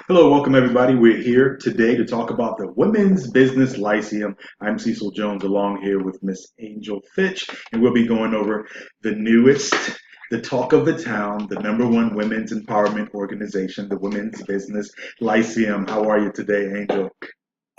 Hello, welcome everybody. We're here today to talk about the Women's Business Lyceum. I'm Cecil Jones along here with Miss Angel Fitch, and we'll be going over the newest, the talk of the town, the #1 women's empowerment organization, the Women's Business Lyceum. How are you today, Angel?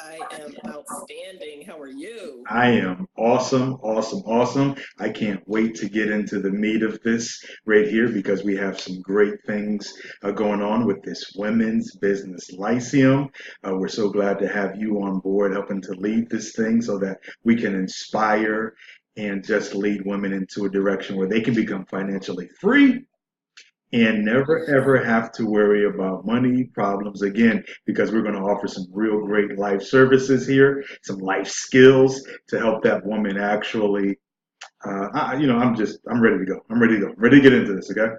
I am outstanding. How are you? I am awesome, awesome, awesome. I can't wait to get into the meat of this right here because we have some great things going on with this Women's Business Lyceum. We're so glad to have you on board helping to lead this thing so that we can inspire and just lead women into a direction where they can become financially free and never ever have to worry about money problems again because we're going to offer some real great life services here, some life skills to help that woman actually I'm ready to go. I'm ready to get into this. Okay.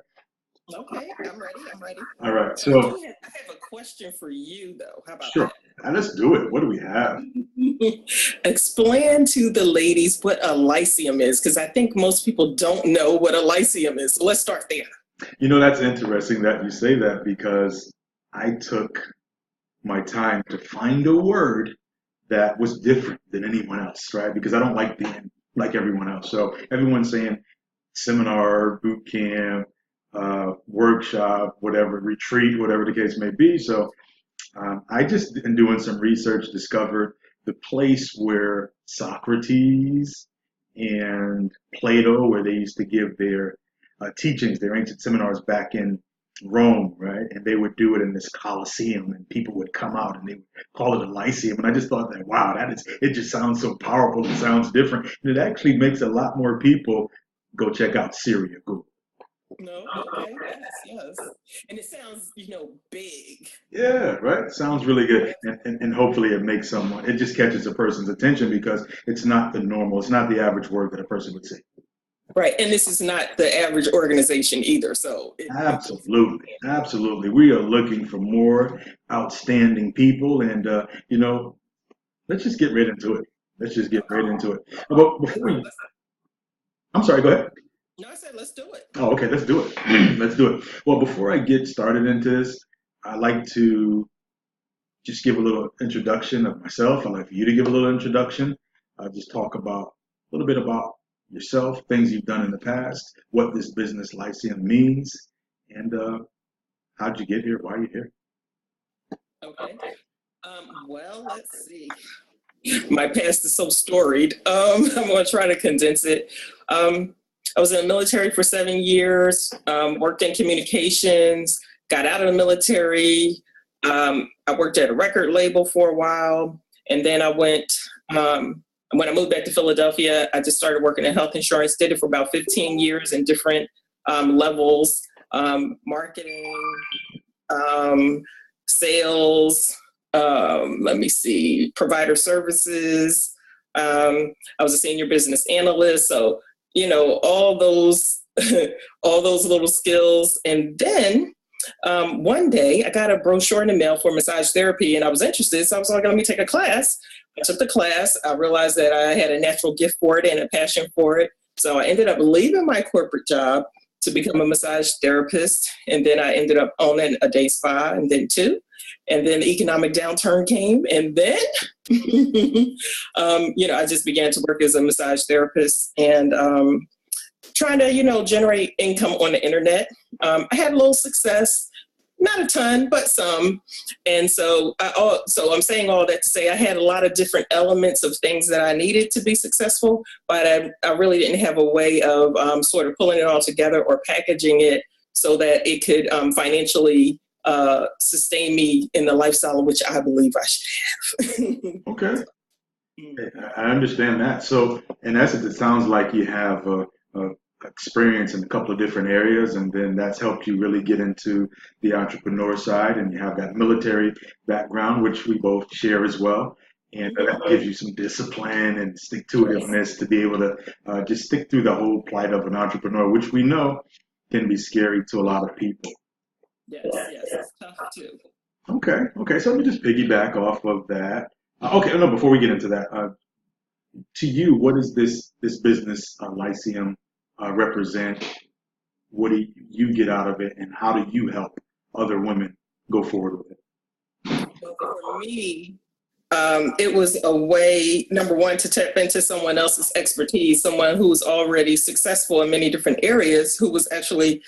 Okay, I'm ready. I'm ready. All right, I so have a question for you though. How about sure. Let's do it. What do we have? that? Explain to the ladies what a lyceum is, because I think most people don't know what a lyceum is. So let's start there. That's interesting that you say that because I took my time to find a word that was different than anyone else, right? Because I don't like being like everyone else. So everyone's saying seminar, boot camp, workshop, whatever, retreat, whatever the case may be. So I just, in doing some research, discovered the place where Socrates and Plato, where they used to give their teachings, their ancient seminars back in Rome, right? And they would do it in this Colosseum, and people would come out and they would call it a Lyceum. And I just thought that, wow, it just sounds so powerful. It sounds different. And it actually makes a lot more people go check out Syria, Google. No, okay, yes. And it sounds, big. Yeah, right. Sounds really good. And hopefully it makes someone, it just catches a person's attention because it's not the normal, it's not the average word that a person would say. Right. And this is not the average organization either. So Absolutely. Absolutely. We are looking for more outstanding people. And, let's just get right into it. Let's just get right into it. But before we, I'm sorry, go ahead. no, I said let's do it. Oh, okay, let's do it. Let's do it. Well, before I get started into this, I'd like to just give a little introduction of myself. I'd like for you to give a little introduction. Just talk about a little bit about yourself, things you've done in the past, what this business lyceum means, and how'd you get here, why are you here? Okay. Well, let's see. My past is so storied. I'm going to try to condense it. I was in the military for 7 years, worked in communications, got out of the military. I worked at a record label for a while. And then when I moved back to Philadelphia, I just started working in health insurance, did it for about 15 years in different levels, marketing, sales, let me see, provider services. I was a senior business analyst. So, all those, all those little skills. And then one day I got a brochure in the mail for massage therapy and I was interested. So I was like, let me take a class. I took the class. I realized that I had a natural gift for it and a passion for it. So I ended up leaving my corporate job to become a massage therapist. And then I ended up owning a day spa and then two. And then the economic downturn came. And then, I just began to work as a massage therapist and trying to, generate income on the internet. I had a little success, not a ton, but some. And so I'm saying all that to say I had a lot of different elements of things that I needed to be successful, but I really didn't have a way of sort of pulling it all together or packaging it so that it could financially sustain me in the lifestyle which I believe I should have. Okay, I understand that. So, in essence, it sounds like you have a experience in a couple of different areas, and then that's helped you really get into the entrepreneur side, and you have that military background, which we both share as well. And that gives you some discipline and stick to itiveness to be able to just stick through the whole plight of an entrepreneur, which we know can be scary to a lot of people. Yes, it's tough too. Okay. So let me just piggyback off of that. Okay, no, before we get into that, to you, what does this business Lyceum represent? What do you get out of it, and how do you help other women go forward with it? But for me, it was a way, number one, to tap into someone else's expertise, someone who's already successful in many different areas, who was actually,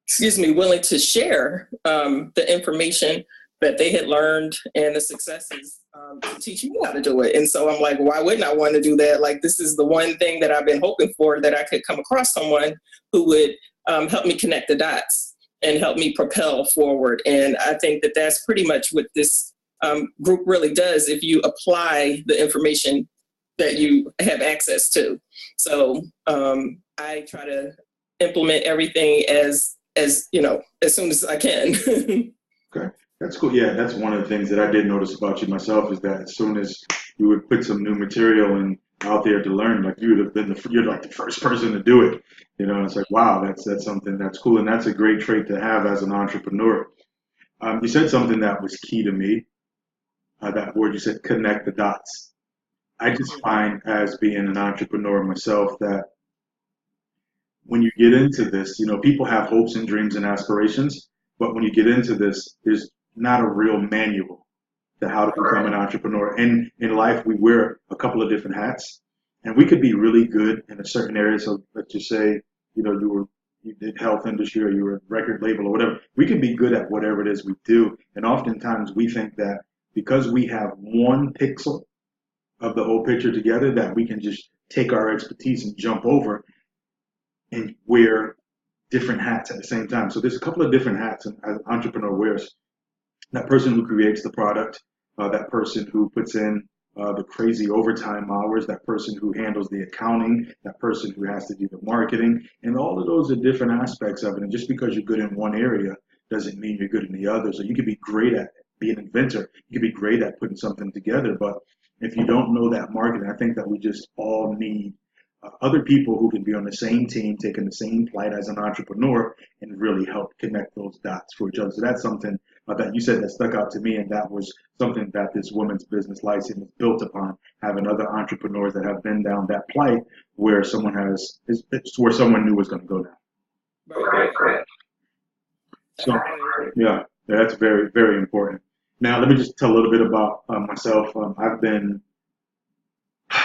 excuse me, willing to share the information that they had learned and the successes to teach me how to do it. And so I'm like, why wouldn't I want to do that? Like, this is the one thing that I've been hoping for, that I could come across someone who would help me connect the dots and help me propel forward. And I think that that's pretty much what this group really does, if you apply the information that you have access to. So I try to implement everything as you know, as soon as I can. Okay, that's cool. Yeah, that's one of the things that I did notice about you myself, is that as soon as you would put some new material and out there to learn, like you would have been you're like the first person to do it. You know, it's like, wow, that's something that's cool, and that's a great trait to have as an entrepreneur. You said something that was key to me. That word you said, connect the dots. I just find, as being an entrepreneur myself, that when you get into this, you know, people have hopes and dreams and aspirations, but when you get into this, there's not a real manual to how to become an entrepreneur. And in life, we wear a couple of different hats, and we could be really good in a certain area. So let's just say, you know, you did health industry, or you were a record label or whatever. We can be good at whatever it is we do. And oftentimes we think that because we have one pixel of the whole picture together, that we can just take our expertise and jump over and wear different hats at the same time. So there's a couple of different hats an entrepreneur wears. That person who creates the product, that person who puts in the crazy overtime hours, that person who handles the accounting, that person who has to do the marketing, and all of those are different aspects of it. And just because you're good in one area doesn't mean you're good in the other. So you could be great at being an inventor, you could be great at putting something together, but if you don't know that marketing, I think that we just all need other people who can be on the same team, taking the same plight as an entrepreneur, and really help connect those dots for each other. So that's something that you said that stuck out to me, and that was something that this women's business license is built upon, having other entrepreneurs that have been down that plight where someone where someone knew was going to go down. Right. So yeah, that's very, very important. Now let me just tell a little bit about myself. I've been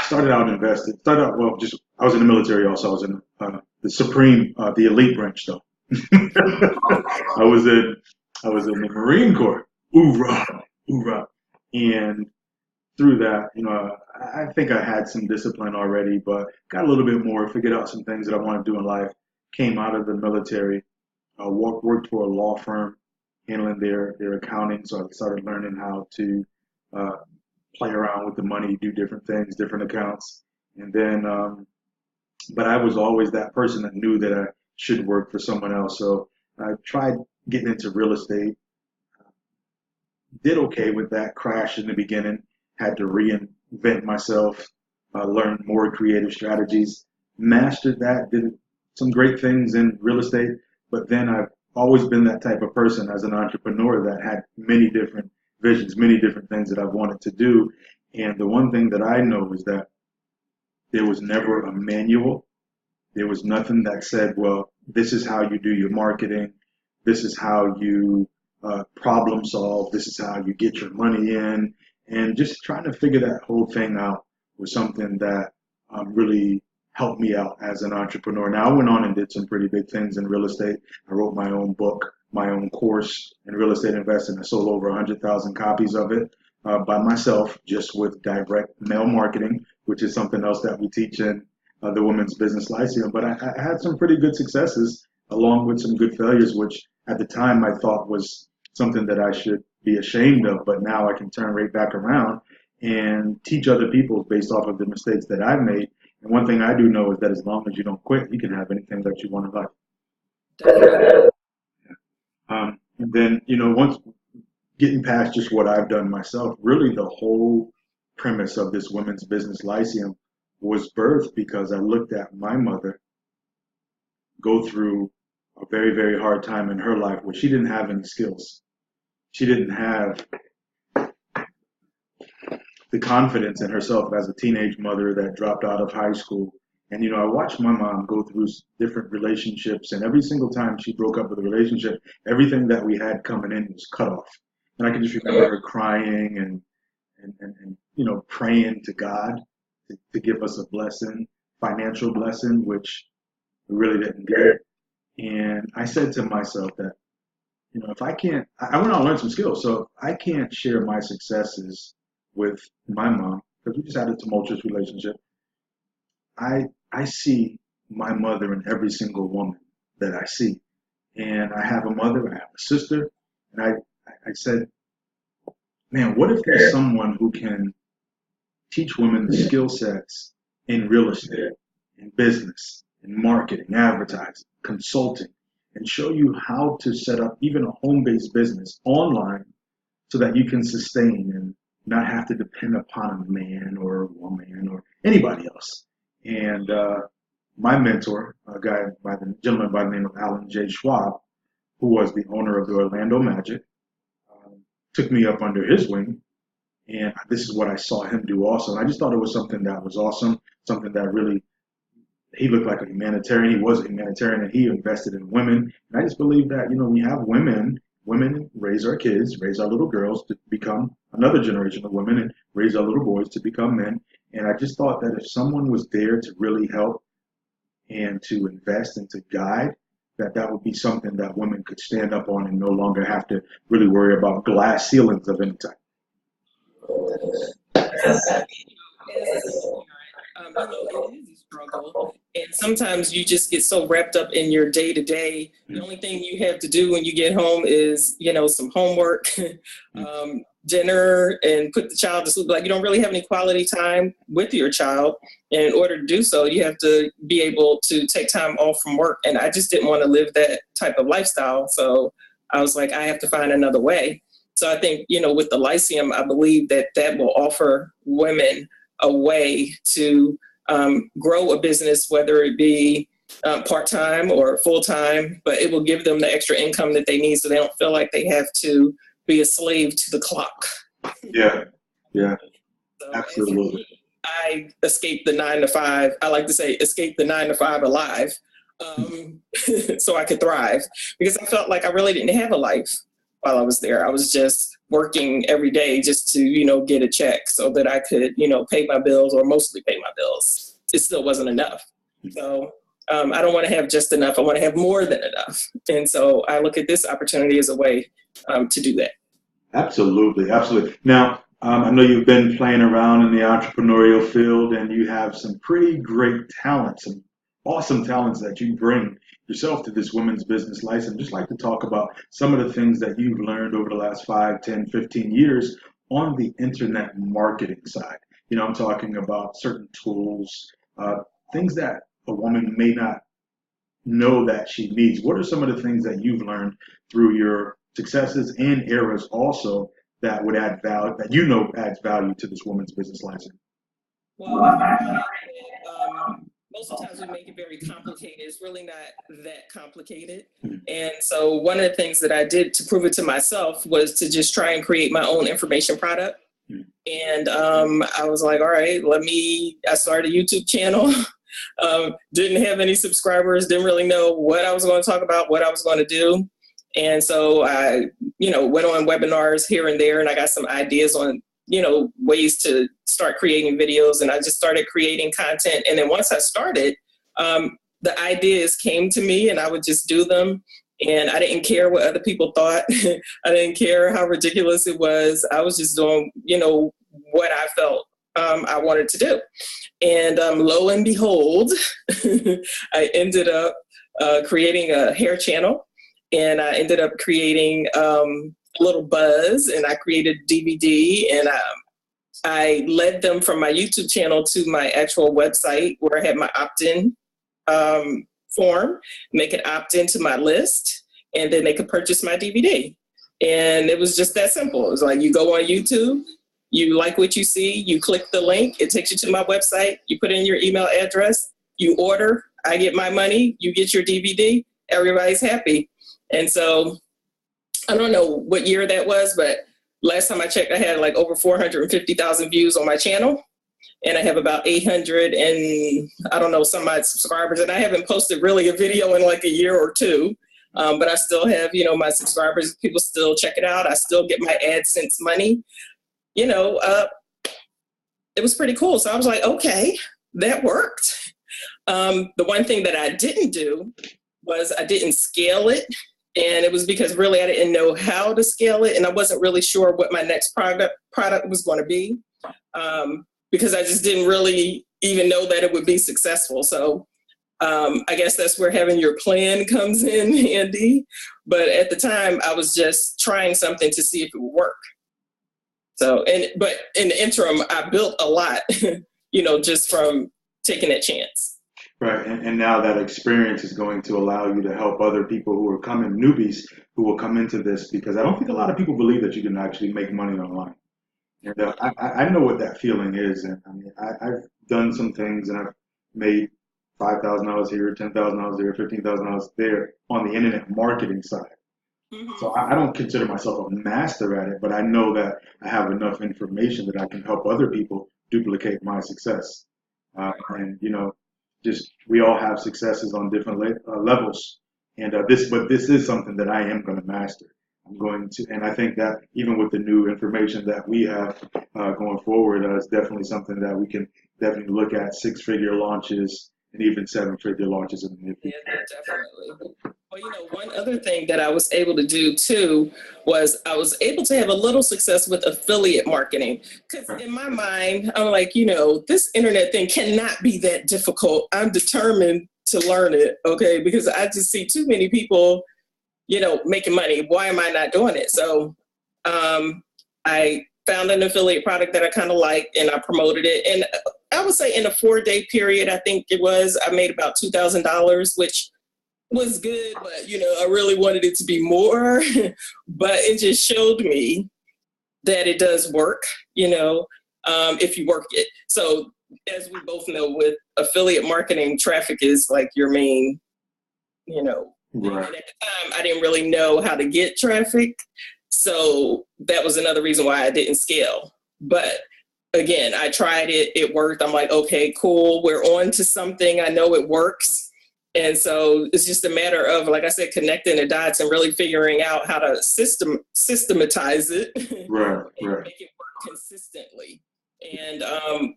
started out invested. Started out, well, just I was in the military also. I was in the elite branch though. I was in the Marine Corps. Hoorah, hoorah. And through that, you know, I think I had some discipline already, but got a little bit more, figured out some things that I want to do in life. Came out of the military, worked for a law firm handling their accounting. So I started learning how to uh, play around with the money, do different things, different accounts. And then, but I was always that person that knew that I should work for someone else. So I tried getting into real estate, did okay with that, crashed in the beginning, had to reinvent myself, learn more creative strategies, mastered that, did some great things in real estate. But then I've always been that type of person as an entrepreneur that had many different visions, many different things that I've wanted to do. And the one thing that I know is that there was never a manual. There was nothing that said, well, this is how you do your marketing. This is how you problem solve. This is how you get your money in. And just trying to figure that whole thing out was something that really helped me out as an entrepreneur. Now, I went on and did some pretty big things in real estate. I wrote my own book, my own course in real estate investing. I sold over 100,000 copies of it by myself, just with direct mail marketing, which is something else that we teach in the Women's Business Lyceum. But I had some pretty good successes along with some good failures, which at the time I thought was something that I should be ashamed of. But now I can turn right back around and teach other people based off of the mistakes that I've made. And one thing I do know is that as long as you don't quit, you can have anything that you want in life. Definitely. And then, you know, once getting past just what I've done myself, really the whole premise of this Women's Business Lyceum was birthed because I looked at my mother go through a very, very hard time in her life where she didn't have any skills. She didn't have the confidence in herself as a teenage mother that dropped out of high school. And, you know, I watched my mom go through different relationships, and every single time she broke up with a relationship, everything that we had coming in was cut off. And I can just remember her crying and you know, praying to God to give us a blessing, financial blessing, which we really didn't get. And I said to myself that, you know, if I can't, I went out and learned some skills. So if I can't share my successes with my mom, because we just had a tumultuous relationship, I see my mother in every single woman that I see. And I have a mother, I have a sister, and I said, man, what if there's someone who can teach women the skill sets in real estate, in business, in marketing, advertising, consulting, and show you how to set up even a home-based business online so that you can sustain and not have to depend upon a man or a woman or anybody else. And my mentor, gentleman by the name of Alan J. Schwab, who was the owner of the Orlando Magic, took me up under his wing, and this is what I saw him do also. And I just thought it was something that was awesome, something that really, he looked like a humanitarian. He was a humanitarian, and he invested in women. And I just believe that, you know, we have women raise our kids, raise our little girls to become another generation of women, and raise our little boys to become men. And I just thought that if someone was there to really help and to invest and to guide, that would be something that women could stand up on and no longer have to really worry about glass ceilings of any type. It is a struggle, and sometimes you just get so wrapped up in your day to day. The only thing you have to do when you get home is, you know, some homework, dinner, and put the child to sleep. Like, you don't really have any quality time with your child, and in order to do so, you have to be able to take time off from work. And I just didn't want to live that type of lifestyle, so I was like, I have to find another way. So I think, you know, with the Lyceum, I believe that will offer women a way to grow a business, whether it be part-time or full-time, but it will give them the extra income that they need so they don't feel like they have to be a slave to the clock. Yeah, so absolutely. I escaped the 9 to 5. I like to say escape the 9 to 5 alive, so I could thrive, because I felt like I really didn't have a life while I was there. I was just working every day just to, you know, get a check so that I could, you know, pay my bills, or mostly pay my bills. It still wasn't enough. So I don't want to have just enough. I want to have more than enough. And so I look at this opportunity as a way to do that. Absolutely, absolutely. Now, I know you've been playing around in the entrepreneurial field, and you have some pretty great talents, some awesome talents that you bring yourself to this women's business license. Just like to talk about some of the things that you've learned over the last 5, 10, 15 years on the internet marketing side. You know, I'm talking about certain tools, things that a woman may not know that she needs. What are some of the things that you've learned through your successes and errors also that would add value, that you know adds value to this woman's business license? Well, most of the times we make it very complicated. It's really not that complicated. And so one of the things that I did to prove it to myself was to just try and create my own information product. And I was like, all right, I started a YouTube channel. Didn't have any subscribers, didn't really know what I was going to talk about, what I was going to do. And so I, you know, went on webinars here and there, and I got some ideas on, you know, ways to start creating videos. And I just started creating content. And then once I started, the ideas came to me and I would just do them. And I didn't care what other people thought. I didn't care how ridiculous it was. I was just doing, you know, what I felt I wanted to do. And lo and behold, I ended up creating a hair channel, and I ended up creating a little buzz, and I created DVD, and I led them from my YouTube channel to my actual website where I had my opt-in form, and they could opt into my list, and then they could purchase my DVD. And it was just that simple. It was like, you go on YouTube, you like what you see, you click the link, it takes you to my website, you put in your email address, you order, I get my money, you get your DVD, everybody's happy. And so I don't know what year that was, but last time I checked, I had like over 450,000 views on my channel. And I have about 800 and I don't know, some odd subscribers. And I haven't posted really a video in like a year or two. But I still have, my subscribers, people still check it out. I still get my AdSense money, you know, uh, it was pretty cool. So I was like, okay, that worked. The one thing that I didn't do was I didn't scale it. And it was because really I didn't know how to scale it. And I wasn't really sure what my next product was going to be, because I just didn't really even know that it would be successful. So I guess that's where having your plan comes in handy. But at the time, I was just trying something to see if it would work. So, but in the interim, I built a lot, just from taking that chance. Right, and now that experience is going to allow you to help other people who are coming, newbies who will come into this, because I don't think a lot of people believe that you can actually make money online. And I know what that feeling is, and I mean I've done some things and I've made $5,000 here, $10,000 there, $15,000 there on the internet marketing side. So Mm-hmm. I don't consider myself a master at it, but I know that I have enough information that I can help other people duplicate my success. And just we all have successes on different levels, and but this is something that I am going to master. I'm going to, and I think that even with the new information that we have going forward, it's definitely something that we can definitely look at six-figure launches and even seven-figure launches in the near future. Yeah, definitely. Well, one other thing that I was able to do too was I was able to have a little success with affiliate marketing. Because in my mind, I'm like, this internet thing cannot be that difficult. I'm determined to learn it, okay? Because I just see too many people, making money. Why am I not doing it? So I found an affiliate product that I kind of liked and I promoted it. And I would say in a 4-day period, I think it was, I made about $2,000, which was good, but I really wanted it to be more. But it just showed me that it does work, if you work it. So as we both know, with affiliate marketing, traffic is like your main, Right. and at the time I didn't really know how to get traffic. So that was another reason why I didn't scale. But again, I tried it, it worked. I'm like, okay, cool, we're on to something. I know it works. And so it's just a matter of, like I said, connecting the dots and really figuring out how to systematize it Right, and right. make it work consistently. And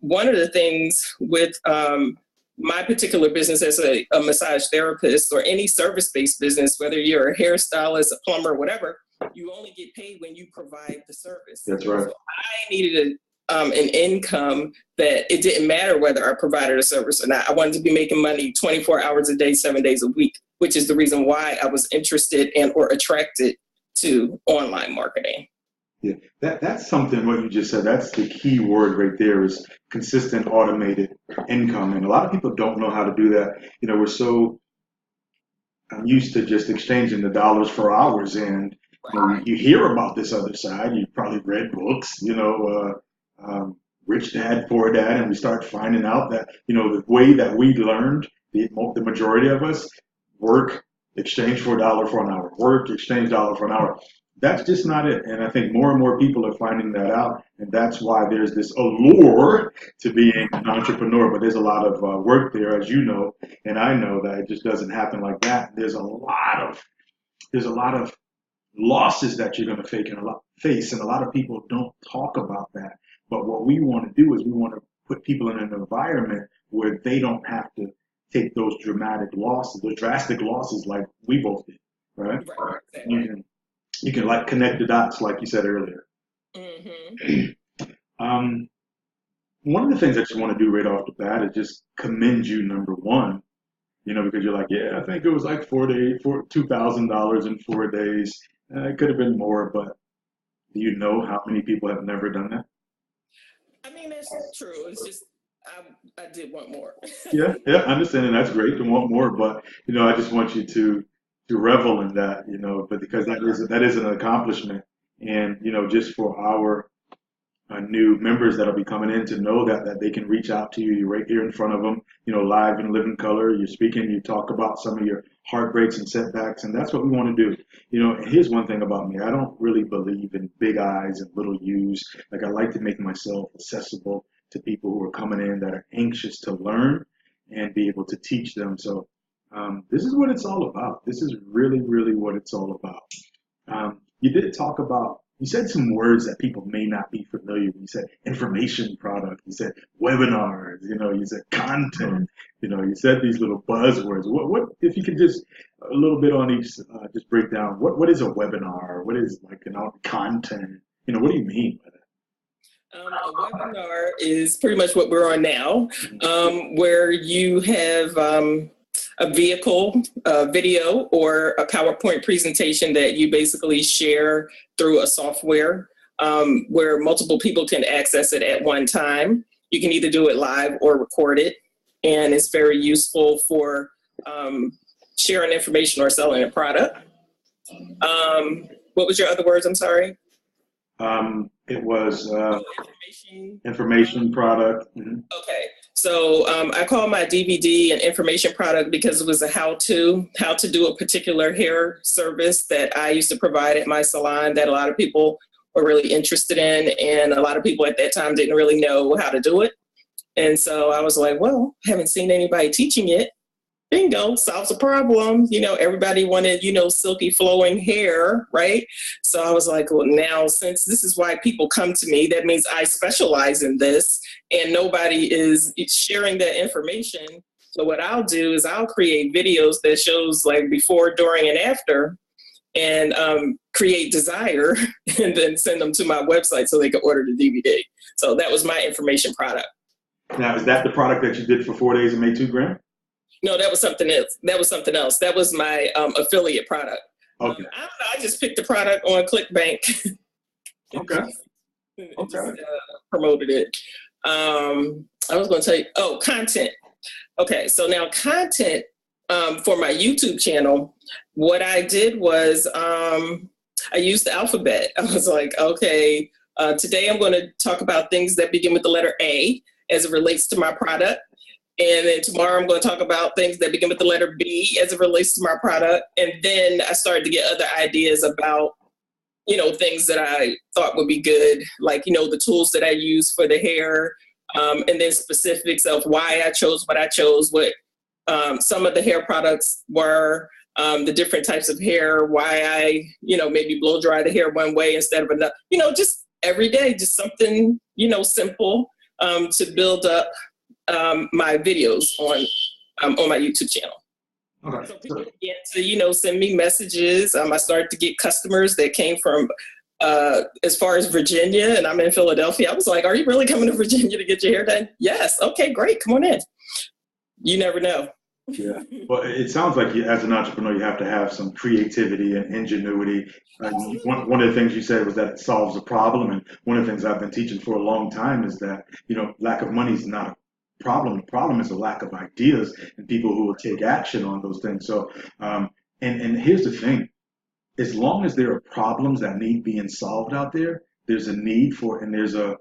one of the things with my particular business as a massage therapist or any service-based business, whether you're a hairstylist, a plumber, whatever, you only get paid when you provide the service. That's right. So I needed an income that it didn't matter whether I provided a service or not. I wanted to be making money 24 hours a day, 7 days a week, which is the reason why I was interested and or attracted to online marketing. Yeah, that's something what you just said. That's the key word right there is consistent automated income. And a lot of people don't know how to do that. We're so used to just exchanging the dollars for hours. And you hear about this other side. You probably read books, Rich Dad, Poor Dad, and we start finding out that, the way that we learned, the majority of us, work, exchange for a dollar for an hour, work, exchange dollar for an hour. That's just not it. And I think more and more people are finding that out. And that's why there's this allure to being an entrepreneur. But there's a lot of work there, as you know, and I know that it just doesn't happen like that. There's a lot of losses that you're going to face, and a lot of people don't talk about that. But what we want to do is we want to put people in an environment where they don't have to take those drastic losses like we both did, right? Right. Exactly. You can like connect the dots, like you said earlier. Mm-hmm. One of the things I just want to do right off the bat is just commend you, number one, because you're like, yeah, I think it was like 4 days, $2,000 in 4 days. It could have been more, but do you know how many people have never done that? I mean, that's true. It's just I did want more. Yeah, I understand, and that's great to want more, but I just want you to revel in that, but because that is an accomplishment, and just for our new members that'll be coming in to know that they can reach out to you. You're right here in front of them, live in living color. You're speaking, you talk about some of your heartbreaks and setbacks, and that's what we want to do. Here's one thing about me. I don't really believe in big eyes and little U's. Like, I like to make myself accessible to people who are coming in that are anxious to learn and be able to teach them. So This is what it's all about. This is really, really what it's all about. You did talk about, you said some words that people may not be familiar with. You said information product, you said webinars, you said content, you said these little buzzwords. What if you could just a little bit on each, just break down what is a webinar? What is like content? What do you mean by that? A webinar is pretty much what we're on now, where you have a vehicle, a video, or a PowerPoint presentation that you basically share through a software where multiple people can access it at one time. You can either do it live or record it, and it's very useful for sharing information or selling a product. What was your other words? I'm sorry. It was information product. Mm-hmm. Okay. So I call my DVD an information product because it was a how to do a particular hair service that I used to provide at my salon that a lot of people were really interested in. And a lot of people at that time didn't really know how to do it. And so I was like, well, I haven't seen anybody teaching it. Bingo, solves a problem. Everybody wanted, silky flowing hair, right? So I was like, well, now since this is why people come to me, that means I specialize in this and nobody is sharing that information. So what I'll do is I'll create videos that shows like before, during, and after, and create desire and then send them to my website so they can order the DVD. So that was my information product. Now, is that the product that you did for 4 days and made $2,000? No, that was something else. That was my affiliate product. Okay. I don't know. I just picked the product on ClickBank. Okay. Just, promoted it. I was going to tell you, content. Okay, so now content for my YouTube channel, what I did was I used the alphabet. I was like, okay, today I'm going to talk about things that begin with the letter A as it relates to my product. And then tomorrow I'm going to talk about things that begin with the letter B as it relates to my product. And then I started to get other ideas about, things that I thought would be good, like, the tools that I use for the hair, and then specifics of why I chose what I chose, what some of the hair products were, the different types of hair, why I, maybe blow dry the hair one way instead of another, just every day, just something, simple to build up my videos on my YouTube channel. Okay. So people began to, send me messages. I started to get customers that came from as far as Virginia, and I'm in Philadelphia. I was like, are you really coming to Virginia to get your hair done? Yes. Okay, great. Come on in. You never know. Yeah. Well, it sounds like as an entrepreneur, you have to have some creativity and ingenuity. One of the things you said was that it solves a problem. And one of the things I've been teaching for a long time is that, lack of money is not a problem. The problem is a lack of ideas and people who will take action on those things. So, and here's the thing, as long as there are problems that need being solved out there, there's a need for, and there's a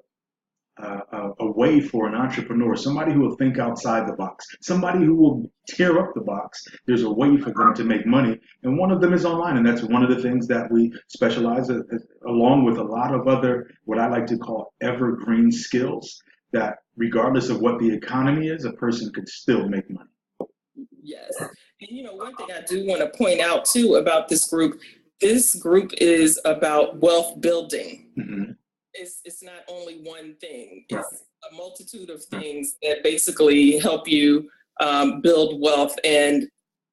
way for an entrepreneur, somebody who will think outside the box, somebody who will tear up the box. There's a way for them to make money. And one of them is online. And that's one of the things that we specialize in, along with a lot of other, what I like to call evergreen skills, that regardless of what the economy is, a person could still make money. Yes. And one thing I do want to point out too about this group is about wealth building. Mm-hmm. It's not only one thing. It's a multitude of things that basically help you build wealth. And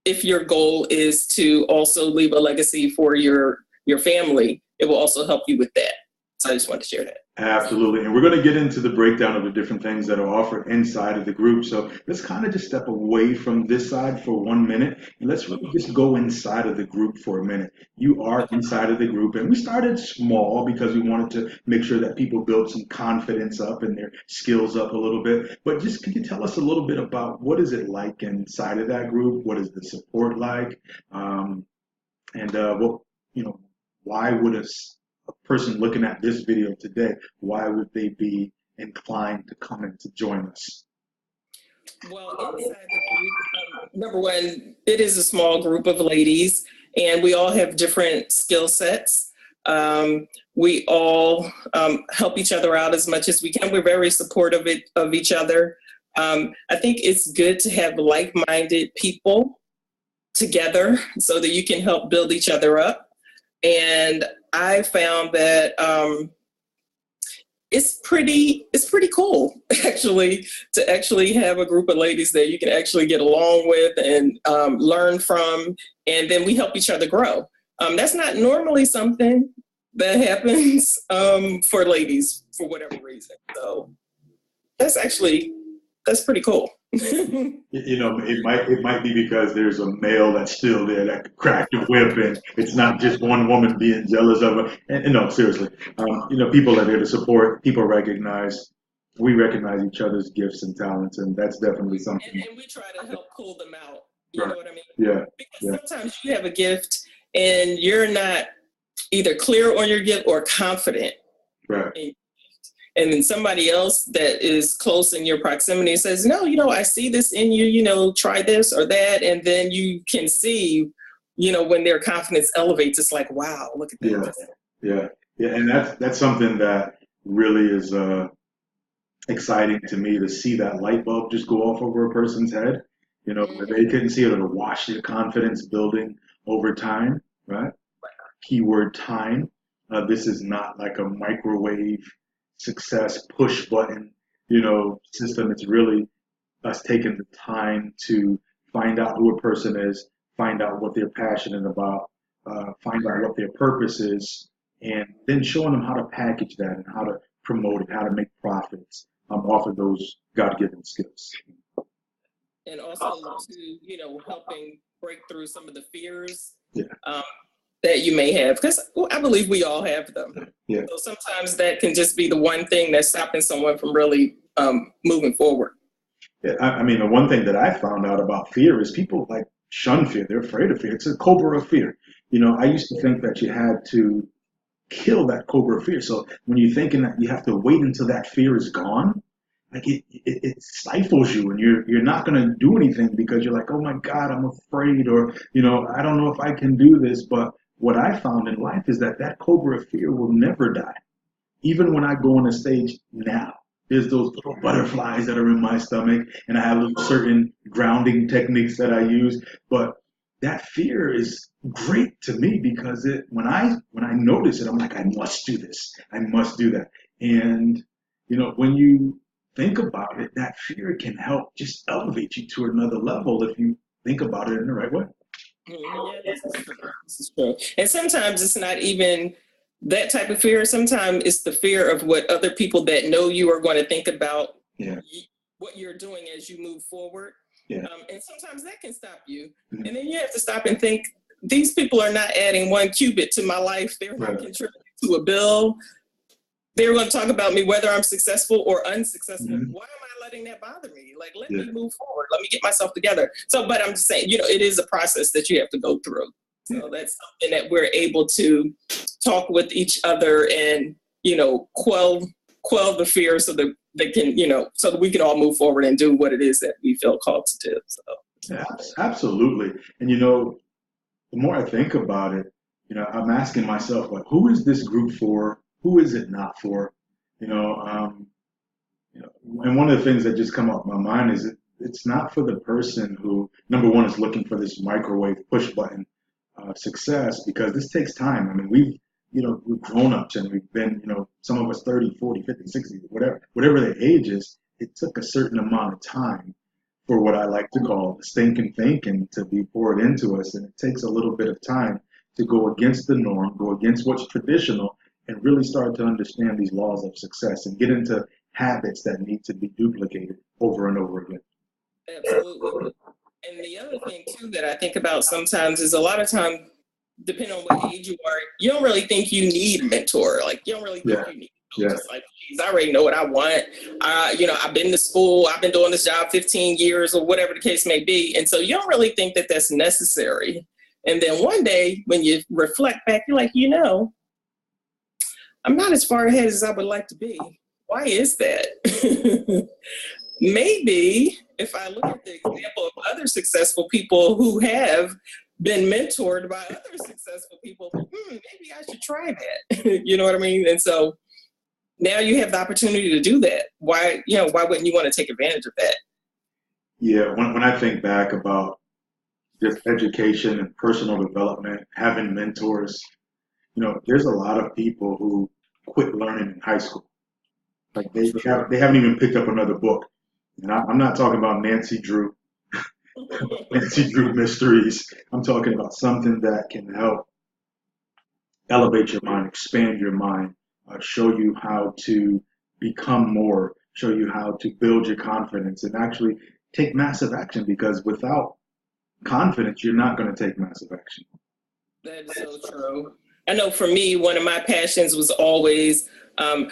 if your goal is to also leave a legacy for your family, it will also help you with that. So I just wanted to share that. Absolutely. And we're going to get into the breakdown of the different things that are offered inside of the group. So let's kind of just step away from this side for 1 minute and let's really just go inside of the group for a minute. You are inside of the group, and we started small because we wanted to make sure that people build some confidence up and their skills up a little bit. But just could you tell us a little bit about what is it like inside of that group? What is the support like? Why would a person looking at this video today, why would they be inclined to come and to join us? Well, inside the group, number one, it is a small group of ladies, and we all have different skill sets. We all help each other out as much as we can. We're very supportive of each other. I think it's good to have like-minded people together so that you can help build each other up. And I found that it's pretty cool actually to actually have a group of ladies that you can actually get along with and learn from, and then we help each other grow. That's not normally something that happens for ladies for whatever reason. So that's pretty cool. You know, it might be because there's a male that's still there that could crack the whip, and it's not just one woman being jealous of her. And no, seriously, you know, people are there to support. People we recognize each other's gifts and talents, and that's definitely something. And we try to help pull them out. You Right. know what I mean? Yeah. Because Yeah. sometimes you have a gift and you're not either clear on your gift or confident. Right. And then somebody else that is close in your proximity says, no, you know, I see this in you, you know, try this or that. And then you can see, you know, when their confidence elevates, it's like, wow, look at that. Yeah. And that's something that really is exciting to me, to see that light bulb just go off over a person's head. You know, Mm-hmm. they couldn't see it, or watch their confidence building over time, right? Keyword time. This is not like a microwave success push button, you know, system. It's really us taking the time to find out who a person is, find out what they're passionate about, find out what their purpose is, and then showing them how to package that and how to promote it, how to make profits off of those God-given skills. And also to, you know, helping break through some of the fears. Yeah. That you may have, because I believe we all have them. Yeah. So sometimes that can just be the one thing that's stopping someone from really moving forward. Yeah, I mean, the one thing that I found out about fear is people like shun fear. They're afraid of fear. It's a cobra of fear. You know, I used to think that you had to kill that cobra of fear. So when you're thinking that you have to wait until that fear is gone, like it stifles you, and you're not going to do anything because you're like, oh my God, I'm afraid, or, you know, I don't know if I can do this. But what I found in life is that cobra of fear will never die. Even when I go on a stage now, there's those little butterflies that are in my stomach, and I have little certain grounding techniques that I use. But that fear is great to me because when I notice it, I'm like, I must do this. I must do that. And, you know, when you think about it, that fear can help just elevate you to another level if you think about it in the right way. Yeah, this is true. And sometimes it's not even that type of fear. Sometimes it's the fear of what other people that know you are going to think about what you're doing as you move forward. Yeah. And sometimes that can stop you. Mm-hmm. And then you have to stop and think, these people are not adding 1 cubit to my life. They're not contributing to a bill. They're going to talk about me whether I'm successful or unsuccessful. Mm-hmm. Why am I letting that bother me? Like, let me move forward. Let me get myself together. So, but I'm just saying, you know, it is a process that you have to go through. So that's something that we're able to talk with each other and, you know, quell the fear so that they can, you know, so that we can all move forward and do what it is that we feel called to do. So. Yeah, absolutely. And, you know, the more I think about it, you know, I'm asking myself, like, who is this group for? Who is it not for? You know, and one of the things that just come up in my mind is it's not for the person who, number one, is looking for this microwave push button success, because this takes time. I mean, we've grown ups, and we've been, you know, some of us 30, 40, 50, 60, whatever their age is. It took a certain amount of time for what I like to call the stinking thinking to be poured into us. And it takes a little bit of time to go against the norm, go against what's traditional, and really start to understand these laws of success and get into habits that need to be duplicated over and over again. Absolutely. And the other thing too that I think about sometimes is a lot of times, depending on what age you are, you don't really think you need a mentor. Like, you don't really think you need. Just like, geez, I already know what I want. You know, I've been to school, I've been doing this job 15 years or whatever the case may be. And so you don't really think that that's necessary. And then one day when you reflect back, you're like, you know, I'm not as far ahead as I would like to be. Why is that? Maybe if I look at the example of other successful people who have been mentored by other successful people, maybe I should try that. You know what I mean? And so now you have the opportunity to do that. Why wouldn't you want to take advantage of that? Yeah, when I think back about just education and personal development, having mentors. There's a lot of people who quit learning in high school. Like they haven't even picked up another book. And I'm not talking about Nancy Drew mysteries. I'm talking about something that can help elevate your mind, expand your mind, show you how to become more, show you how to build your confidence, and actually take massive action. Because without confidence, you're not going to take massive action. That is so true. I know for me, one of my passions was always, I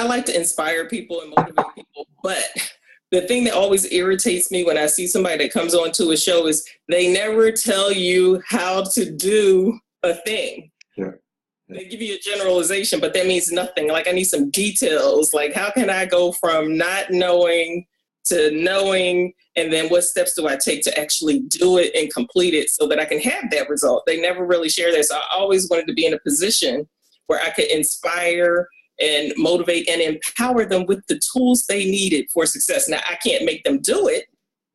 like to inspire people and motivate people, but the thing that always irritates me when I see somebody that comes onto a show is they never tell you how to do a thing. Yeah. They give you a generalization, but that means nothing. Like, I need some details. Like, how can I go from not knowing to knowing, and then what steps do I take to actually do it and complete it so that I can have that result? They never really share that. So I always wanted to be in a position where I could inspire and motivate and empower them with the tools they needed for success. Now, I can't make them do it.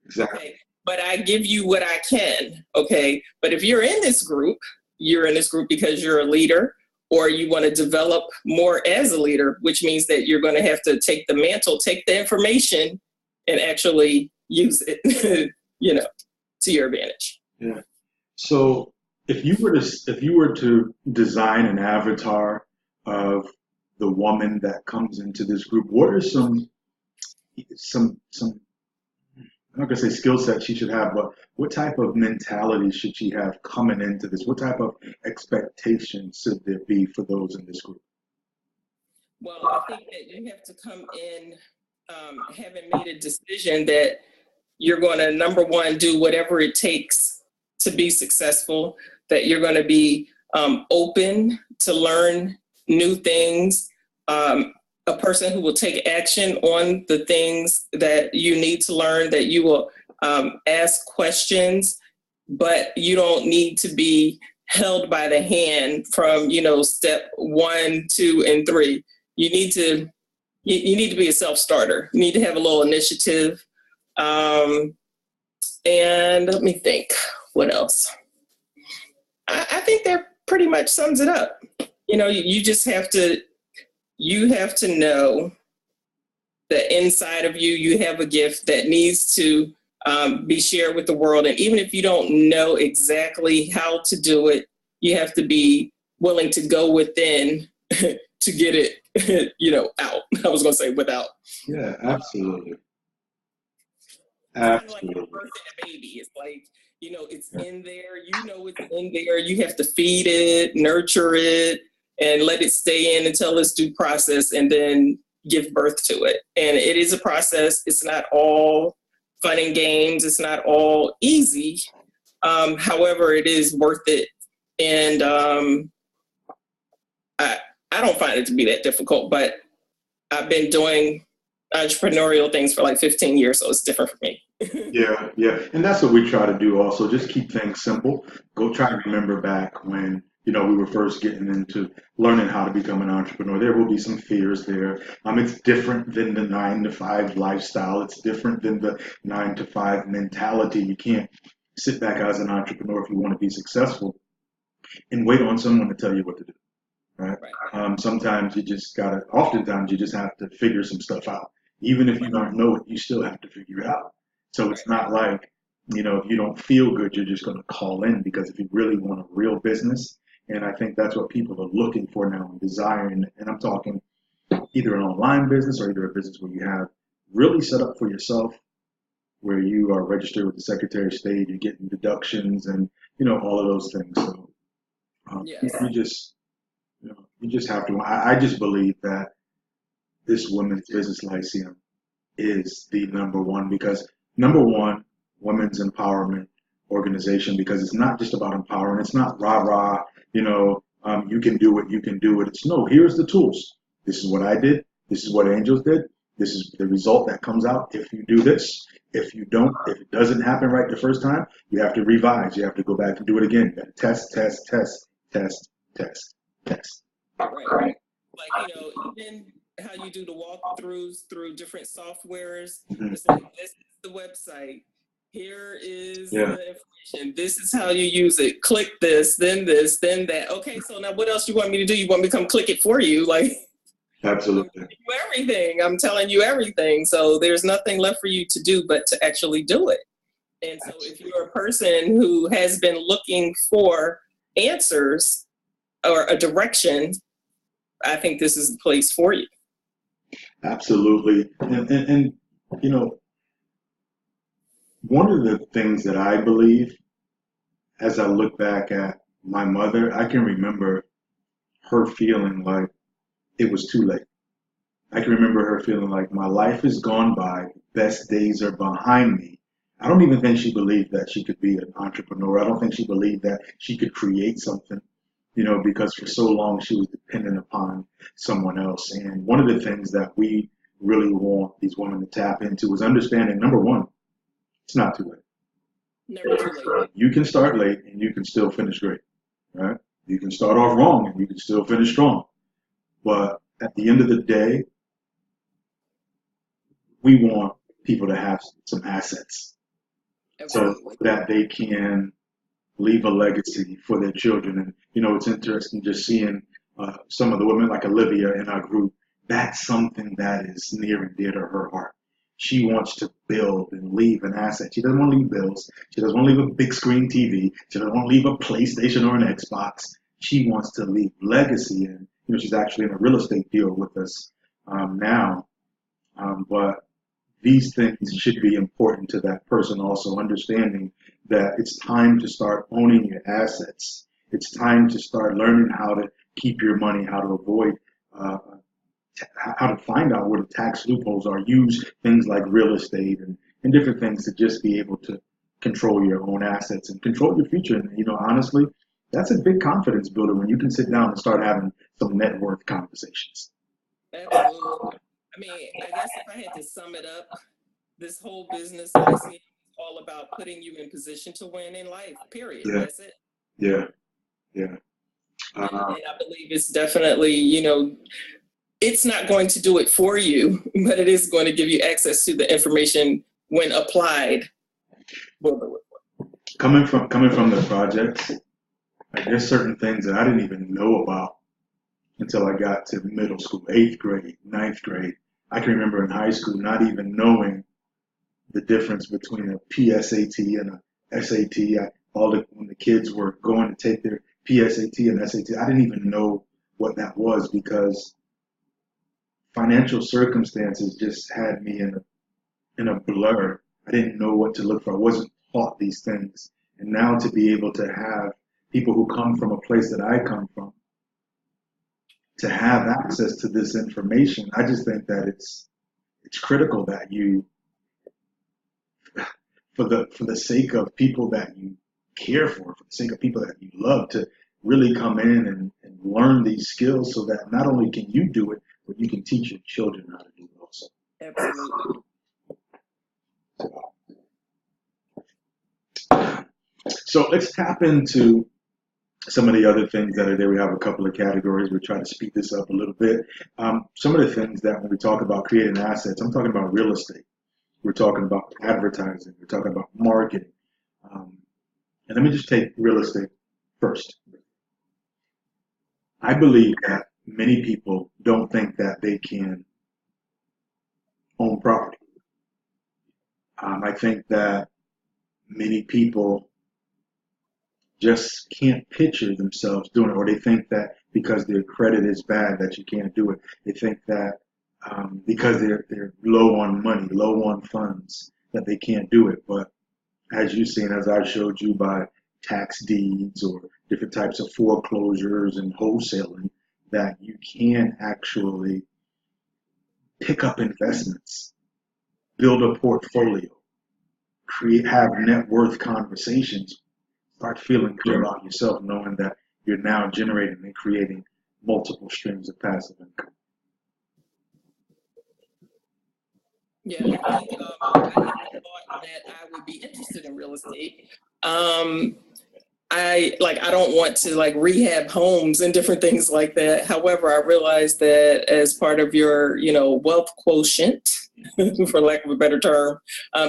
Exactly. Okay, but I give you what I can. Okay. But if you're in this group because you're a leader, or you want to develop more as a leader, which means that you're going to have to take the mantle, take the information, and actually use it, to your advantage. Yeah. So if you were to design an avatar of the woman that comes into this group, what are some I'm not gonna say skill set she should have, but what type of mentality should she have coming into this? What type of expectations should there be for those in this group? Well, I think that you have to come in having made a decision that you're going to, number one, do whatever it takes to be successful, that you're going to be open to learn new things, a person who will take action on the things that you need to learn, that you will ask questions, but you don't need to be held by the hand from, step 1, 2, and 3. You need to be a self-starter. You need to have a little initiative. And let me think, what else? I think that pretty much sums it up. You just have to know that inside of you have a gift that needs to be shared with the world. And even if you don't know exactly how to do it, you have to be willing to go within to get it, out. I was going to say without. Yeah, absolutely. It's kind of Absolutely. like birthing a baby. It's like, it's in there. It's in there. You have to feed it, nurture it, and let it stay in until it's due process, and then give birth to it. And it is a process. It's not all fun and games. It's not all easy. However, it is worth it. And I don't find it to be that difficult, but I've been doing entrepreneurial things for like 15 years, so it's different for me. Yeah, yeah. And that's what we try to do also. Just keep things simple. Go try to remember back when, we were first getting into learning how to become an entrepreneur. There will be some fears there. It's different than the 9 to 5 lifestyle. It's different than the 9 to 5 mentality. You can't sit back as an entrepreneur if you want to be successful and wait on someone to tell you what to do. Right? Sometimes oftentimes you just have to figure some stuff out. Even if you don't know it, you still have to figure it out. So it's not like, if you don't feel good, you're just going to call in, because if you really want a real business, and I think that's what people are looking for now and desiring, and I'm talking either an online business or either a business where you have really set up for yourself, where you are registered with the Secretary of State, you're getting deductions and, all of those things. So Yes. you just have to. I just believe that this Women's Business Lyceum is the number one, women's empowerment organization, because it's not just about empowering. It's not rah rah. You can do it. You can do it. It's no. Here's the tools. This is what I did. This is what Angels did. This is the result that comes out if you do this. If you don't, if it doesn't happen right the first time, you have to revise. You have to go back and do it again. You got to test, test, test, test, test, test. Right. Like, even how you do the walkthroughs through different softwares. Mm-hmm. This is the website. Here is Yeah, the information. This is how you use it. Click this, then that. Okay, so now what else you want me to do? You want me to come click it for you? Like, I'm absolutely. telling you everything. I'm telling you everything. So there's nothing left for you to do but to actually do it. And so if you're a person who has been looking for answers or a direction, I think this is the place for you. Absolutely. And you know, one of the things that I believe as I look back at my mother, I can remember her feeling like it was too late. I can remember her feeling like my life is gone by, best days are behind me. I don't even think she believed that she could be an entrepreneur. I don't think she believed that she could create something, because for so long she was dependent upon someone else. And one of the things that we really want these women to tap into is understanding, number one, it's not too late. Never too late. You can start late and you can still finish great, right? You can start off wrong and you can still finish strong. But at the end of the day, we want people to have some assets so Absolutely. that they can leave a legacy for their children. And, it's interesting just seeing some of the women like Olivia in our group. That's something that is near and dear to her heart. She wants to build and leave an asset. She doesn't want to leave bills. She doesn't want to leave a big screen TV. She doesn't want to leave a PlayStation or an Xbox. She wants to leave legacy. And, she's actually in a real estate deal with us now. But these things should be important to that person also, understanding that it's time to start owning your assets. It's time to start learning how to keep your money, how to avoid, how to find out where the tax loopholes are, use things like real estate and different things to just be able to control your own assets and control your future. And, honestly, that's a big confidence builder when you can sit down and start having some net worth conversations. Absolutely. I mean, I guess if I had to sum it up, this whole business idea is all about putting you in position to win in life, period. Yeah, That's it. yeah, yeah. And, Uh, and I believe it's definitely, it's not going to do it for you, but it is going to give you access to the information when applied. coming from the projects, like there's certain things that I didn't even know about until I got to middle school, eighth grade, ninth grade. I can remember in high school not even knowing the difference between a PSAT and a SAT. When the kids were going to take their PSAT and SAT, I didn't even know what that was because financial circumstances just had me in a blur. I didn't know what to look for. I wasn't taught these things. And now to be able to have people who come from a place that I come from to have access to this information, I just think that it's critical that you, for the sake of people that you care for the sake of people that you love, to really come in and learn these skills so that not only can you do it, but you can teach your children how to do it also. Absolutely. So let's tap into some of the other things that are there. We have a couple of categories. We're trying to speed this up a little bit. Some of the things that when we talk about creating assets, I'm talking about real estate. We're talking about advertising. We're talking about marketing. And let me just take real estate first. I believe that many people don't think that they can own property. I think that many people just can't picture themselves doing it, or they think that because their credit is bad that you can't do it. They think that because they're low on money, low on funds, that they can't do it. But as you've seen, as I showed you by tax deeds or different types of foreclosures and wholesaling, that you can actually pick up investments, build a portfolio, have net worth conversations, start feeling good about yourself, knowing that you're now generating and creating multiple streams of passive income. Yeah, I think I never thought that I would be interested in real estate. I don't want to like rehab homes and different things like that. However, I realized that as part of your, wealth quotient, for lack of a better term,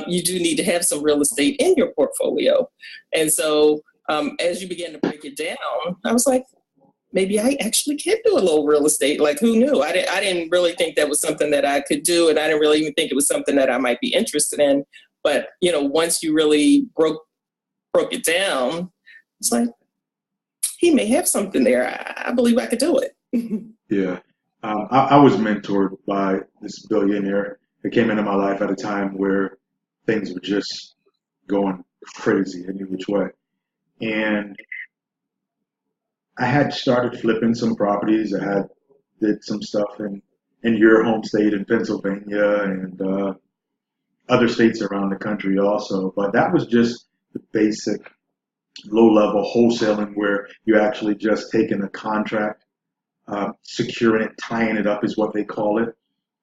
you do need to have some real estate in your portfolio. And so as you begin to break it down, I was like, maybe I actually can do a little real estate. Like, who knew? I didn't really think that was something that I could do. And I didn't really even think it was something that I might be interested in. But, once you really broke it down, it's like, he may have something there. I believe I could do it. Yeah. I was mentored by this billionaire that came into my life at a time where things were just going crazy any which way. And I had started flipping some properties. I had did some stuff in your home state in Pennsylvania and other states around the country also. But that was just the basic low level wholesaling where you actually just taking a contract, securing it, tying it up is what they call it.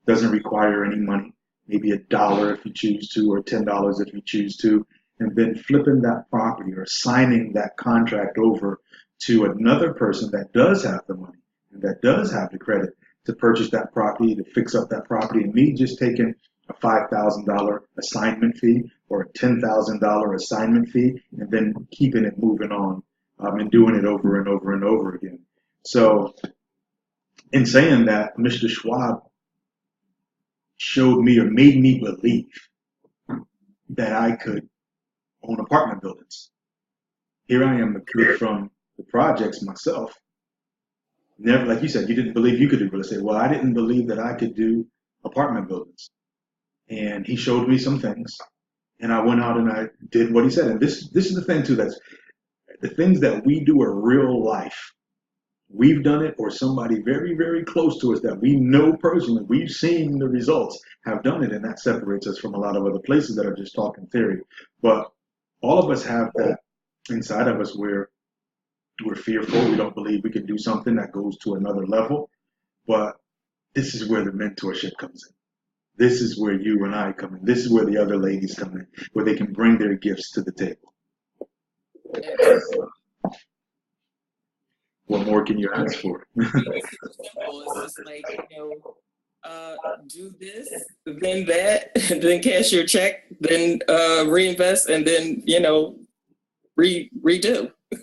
Doesn't require any money, maybe $1 if you choose to, or $10 if you choose to, and then flipping that property or signing that contract over to another person that does have the money and that does have the credit to purchase that property, to fix up that property, and me just taking a $5,000 assignment fee or a $10,000 assignment fee, and then keeping it moving on, and doing it over and over and over again. So in saying that, Mr. Schwab showed me or made me believe that I could own apartment buildings. Here I am, a kid from the projects myself. Never, like you said, you didn't believe you could do real estate. Well, I didn't believe that I could do apartment buildings. And he showed me some things, and I went out and I did what he said. And this is the thing too, that's the things that we do are real life. We've done it, or somebody very, very close to us that we know personally, we've seen the results, have done it, and that separates us from a lot of other places that are just talking theory. But all of us have that inside of us where we're fearful, we don't believe we can do something that goes to another level. But this is where the mentorship comes in. This is where you and I come in. This is where the other ladies come in, where they can bring their gifts to the table. What more can you ask for? It's just like, do this, then that, then cash your check, then reinvest, and then, redo.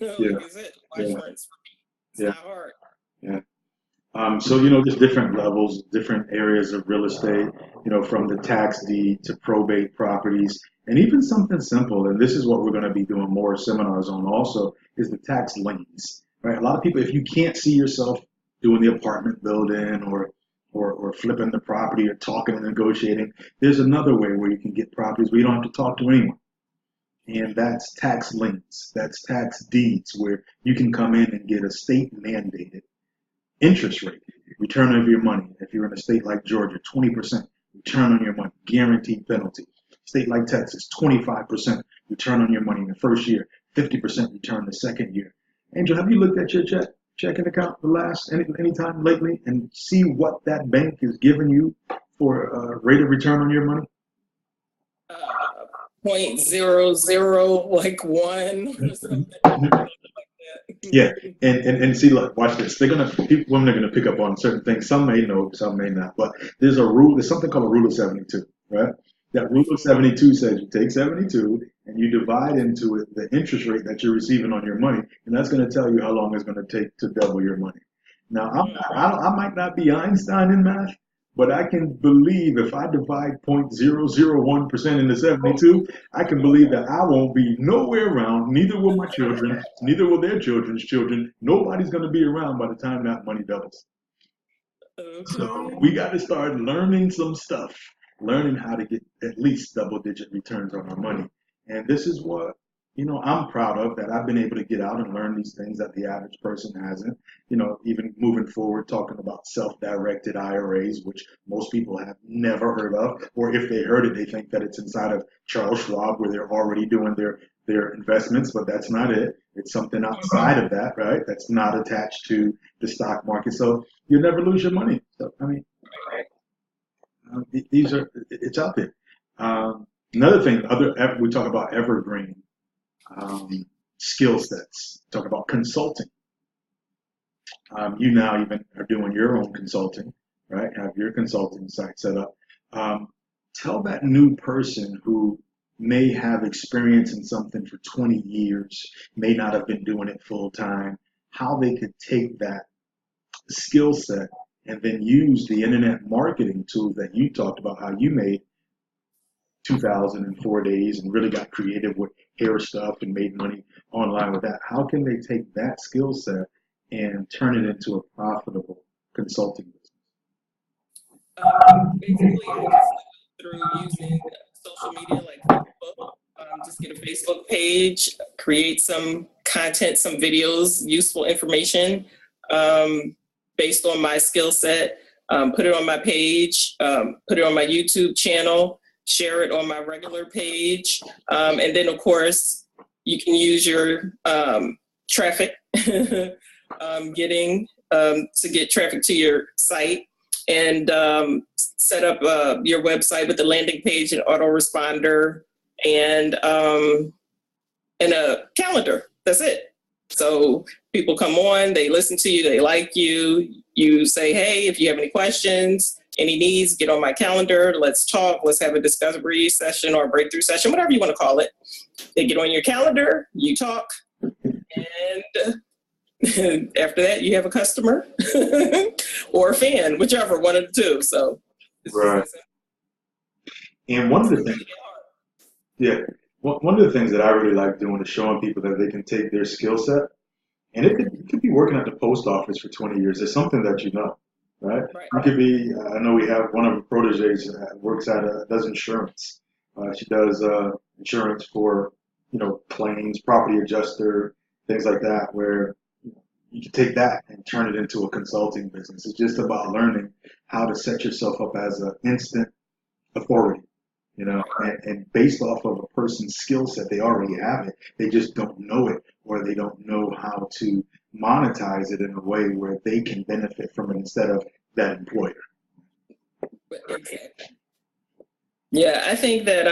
Yeah. Like I said, it's not hard. Yeah. So, there's different levels, different areas of real estate, from the tax deed to probate properties, and even something simple. And this is what we're going to be doing more seminars on also, is the tax liens, right? A lot of people, if you can't see yourself doing the apartment building or flipping the property or talking and negotiating, there's another way where you can get properties where you don't have to talk to anyone. And that's tax liens. That's tax deeds where you can come in and get a state mandated interest rate, return of your money. If you're in a state like Georgia, 20% return on your money, guaranteed penalty. State like Texas, 25% return on your money in the first year, 50% return the second year. Angel, have you looked at your checking account the last any time lately and see what that bank is giving you for a rate of return on your money? 0.00 like one or something. Yeah, and see, look, watch this. Women are gonna pick up on certain things. Some may know, some may not. But there's a rule. There's something called a rule of 72, right? That rule of 72 says you take 72 and you divide into it the interest rate that you're receiving on your money, and that's going to tell you how long it's going to take to double your money. Now, I might not be Einstein in math, but I can believe if I divide 0.001% into 72, I can believe that I won't be nowhere around, neither will my children, neither will their children's children. Nobody's going to be around by the time that money doubles. Okay. So we got to start learning some stuff, learning how to get at least double-digit returns on our money. And this is what I'm proud of, that I've been able to get out and learn these things that the average person hasn't. Even moving forward, talking about self-directed IRAs, which most people have never heard of, or if they heard it, they think that it's inside of Charles Schwab where they're already doing their investments, but that's not it. It's something outside of that, right? That's not attached to the stock market. So you'll never lose your money. So, I mean, it's out there. Another thing, we talk about evergreen skill sets. Talk about consulting. You now even are doing your own consulting, right? Have your consulting site set up. tell that new person who may have experience in something for 20 years, may not have been doing it full time, how they could take that skill set and then use the internet marketing tools that you talked about, how you made 2004 days and really got creative with hair stuff and made money online with that. How can they take that skill set and turn it into a profitable consulting business? Basically, I just through using social media like Facebook. Just get a Facebook page, create some content, some videos, useful information based on my skill set. Put it on my page, put it on my YouTube channel, share it on my regular page, and then of course you can use your traffic, getting to get traffic to your site, and set up your website with a landing page and autoresponder and a calendar. That's it. So people come on, they listen to you, they like you. You say, hey, if you have any questions, any needs, get on my calendar. Let's talk. Let's have a discovery session or a breakthrough session, whatever you want to call it. They get on your calendar, you talk, and after that, you have a customer or a fan, whichever, one of the two. So, right. And one of the things, yeah, one of the things that I really like doing is showing people that they can take their skill set, and you could be working at the post office for 20 years. It's something that you know, right? You could be, I know we have one of our proteges that works does insurance. She does insurance for, claims, property adjuster, things like that, where you can take that and turn it into a consulting business. It's just about learning how to set yourself up as an instant authority, and based off of a person's skill set, they already have it. They just don't know it, or they don't know how to monetize it in a way where they can benefit from it instead of that employer. Exactly. Yeah, I think that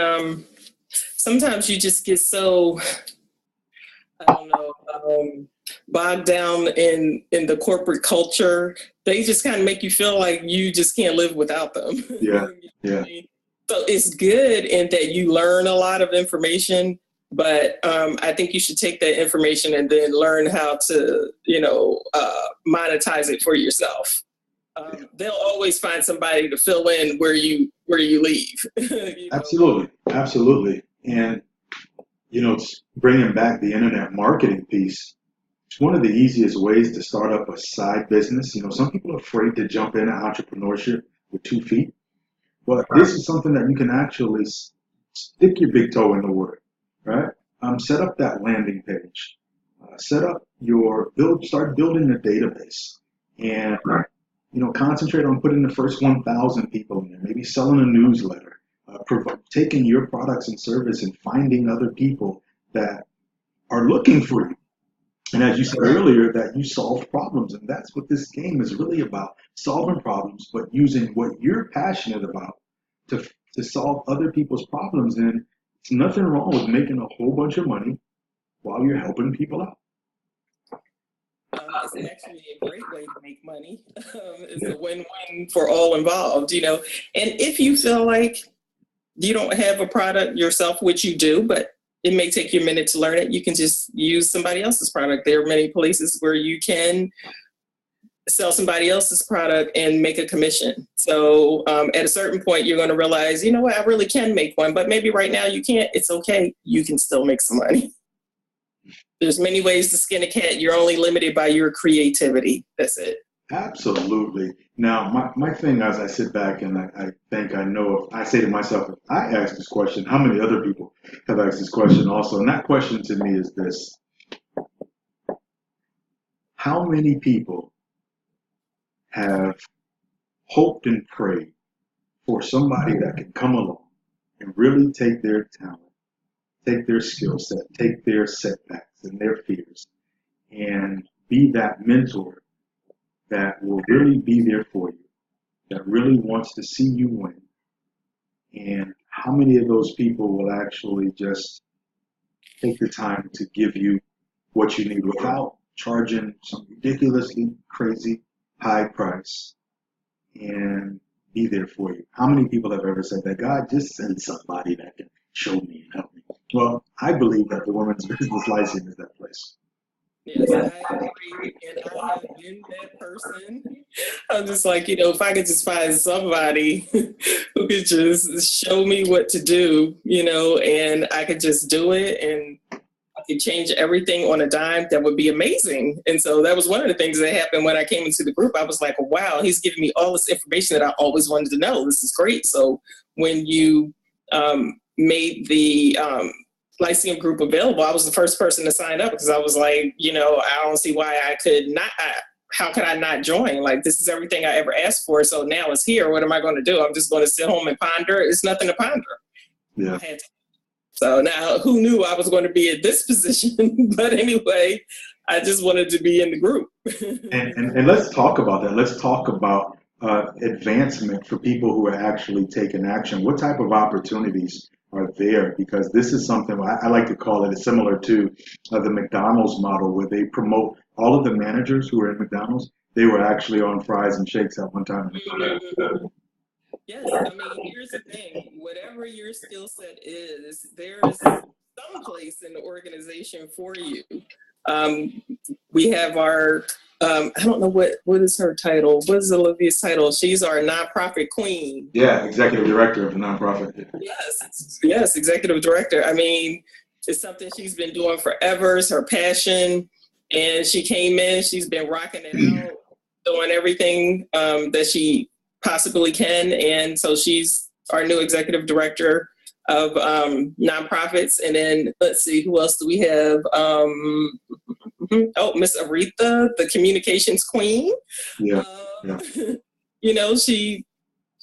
sometimes you just get so, I don't know, bogged down in the corporate culture. They just kind of make you feel like you just can't live without them. Yeah, yeah. So it's good in that you learn a lot of information, but I think you should take that information and then learn how to, monetize it for yourself. They'll always find somebody to fill in where you leave. Absolutely, absolutely. And bringing back the internet marketing piece, it's one of the easiest ways to start up a side business. Some people are afraid to jump into entrepreneurship with 2 feet, but this is something that you can actually stick your big toe in the water, right? Set up that landing page, start building a database, and concentrate on putting the first 1,000 people in there, maybe selling a newsletter, taking your products and service and finding other people that are looking for you. And as you said earlier, that you solve problems. And that's what this game is really about, solving problems, but using what you're passionate about to solve other people's problems. And it's nothing wrong with making a whole bunch of money while you're helping people out. It's actually a great way to make money. It's a win-win for all involved, And if you feel like you don't have a product yourself, which you do, but it may take you a minute to learn it, you can just use somebody else's product. There are many places where you can sell somebody else's product and make a commission. So at a certain point, you're going to realize, you know what, I really can make one, but maybe right now you can't. It's okay. You can still make some money. There's many ways to skin a cat. You're only limited by your creativity. That's it. Absolutely. Now, my thing as I sit back and I think I know, if I say to myself, if I ask this question, how many other people have asked this question also? And that question to me is this: how many people have hoped and prayed for somebody that can come along and really take their talent, take their skill set, take their setbacks and their fears, and be that mentor that will really be there for you, that really wants to see you win? And how many of those people will actually just take the time to give you what you need without charging some ridiculously crazy high price, and be there for you. How many people have ever said that? God, just send somebody that can show me and help me. Well, I believe that the women's business license is that place. Yes, I agree. And I have been that person. I'm just like, if I could just find somebody who could just show me what to do, and I could just do it and I could change everything on a dime, that would be amazing. And so that was one of the things that happened when I came into the group. I was like, wow, he's giving me all this information that I always wanted to know. This is great. So when you made the Lyceum group available, I was the first person to sign up because I was like, I don't see why I could not. How could I not join? Like, this is everything I ever asked for. So now it's here. What am I going to do? I'm just going to sit home and ponder. It's nothing to ponder. Yeah. I had to. So now, who knew I was going to be in this position? But anyway, I just wanted to be in the group. And let's talk about that. Let's talk about advancement for people who are actually taking action. What type of opportunities are there? Because this is something I like to call it similar to the McDonald's model, where they promote all of the managers who are in McDonald's. They were actually on fries and shakes at one time. Yes, I mean, here's the thing. Whatever your skill set is, there is some place in the organization for you. We have our, I don't know what is her title. What is Olivia's title? She's our nonprofit queen. Yeah, executive director of the nonprofit. Yes, executive director. I mean, it's something she's been doing forever. It's her passion. And she came in, she's been rocking it out, doing everything that she possibly can. And so she's our new executive director of nonprofits. And then let's see, who else do we have? Miss Aretha, the communications queen. Yeah. She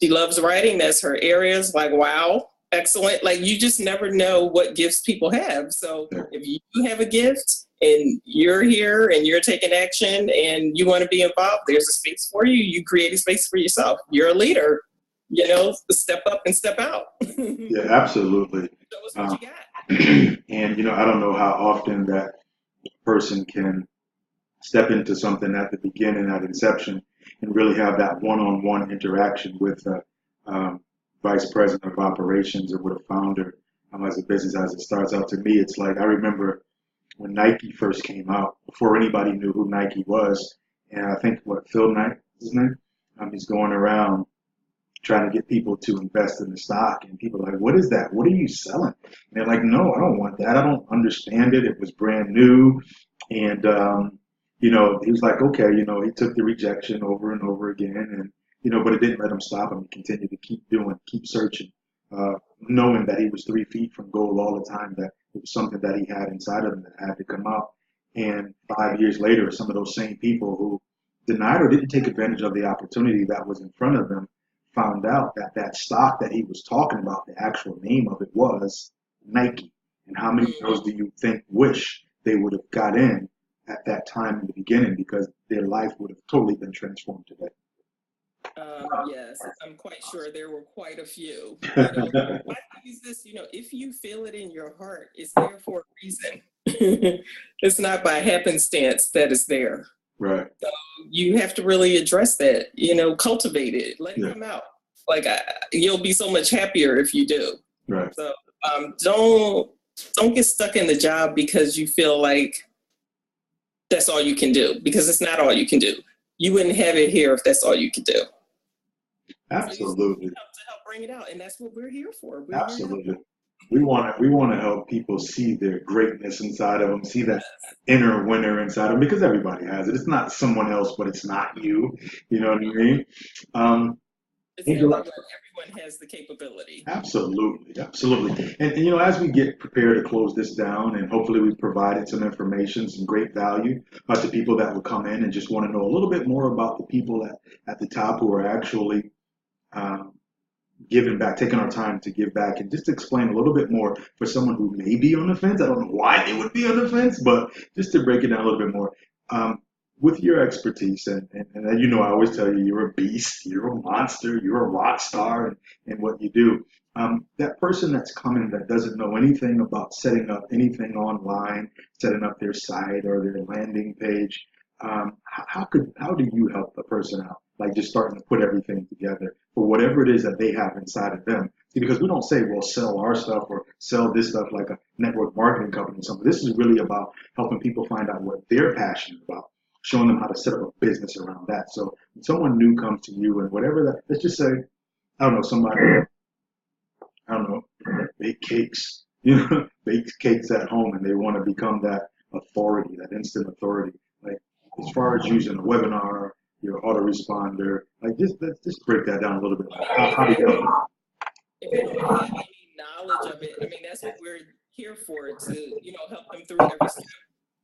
loves writing. That's her area. It's like, wow, excellent. Like, you just never know what gifts people have. So if you have a gift and you're here and you're taking action and you want to be involved, there's a space for you. You create a space for yourself. You're a leader. Step up and step out. Yeah, absolutely. Show us what you got. And I don't know how often that person can step into something at the beginning, at inception, and really have that one-on-one interaction with a vice president of operations or with a founder as a business as it starts out. To me, it's like I remember when Nike first came out, before anybody knew who Nike was, and I think Phil Knight is his name. He's going around trying to get people to invest in the stock, and people are like, what is that? What are you selling? And they're like, no, I don't want that. I don't understand it. It was brand new. And he was like, okay, he took the rejection over and over again, and but it didn't let him stop him. He continued to keep searching, knowing that he was 3 feet from goal all the time, that it was something that he had inside of him that had to come out. And 5 years later, some of those same people who denied or didn't take advantage of the opportunity that was in front of them found out that that stock that he was talking about, the actual name of it was Nike. And how many of those do you think wish they would have got in at that time in the beginning, because their life would have totally been transformed today? Yes, I'm quite sure there were quite a few. I use this, if you feel it in your heart, it's there for a reason. It's not by happenstance that it's there. Right. So you have to really address that, cultivate it, let it come out. Like, you'll be so much happier if you do. Right. So don't get stuck in the job because you feel like that's all you can do, because it's not all you can do. You wouldn't have it here if that's all you could do. Absolutely. So to help bring it out, and that's what we're here for. Absolutely. We want to help people see their greatness inside of them, see that inner winner inside of them, because everybody has it. It's not someone else, but it's not you. You know what I mean? Everyone has the capability. Absolutely. And as we get prepared to close this down, and hopefully we've provided some information, some great value to people that will come in and just want to know a little bit more about the people at the top who are actually giving back, taking our time to give back, and just to explain a little bit more for someone who may be on the fence. I don't know why they would be on the fence, but just to break it down a little bit more. With your expertise, and I always tell you, you're a beast, you're a monster, you're a rock star in what you do. That person that's coming that doesn't know anything about setting up anything online, setting up their site or their landing page, how do you help a person out like just starting to put everything together for whatever it is that they have inside of them. See, because we don't say, well, sell our stuff or sell this stuff like a network marketing company or something. This is really about helping people find out what they're passionate about, showing them how to set up a business around that. So when someone new comes to you and whatever that, let's just say, I don't know, somebody, I don't know, bake cakes, bake cakes at home, and they want to become that authority, that instant authority. Like as far as using a webinar, your autoresponder, like let's just break that down a little bit. How do you help them? If they don't have any knowledge of it, I mean, that's what we're here for, to, help them through every step,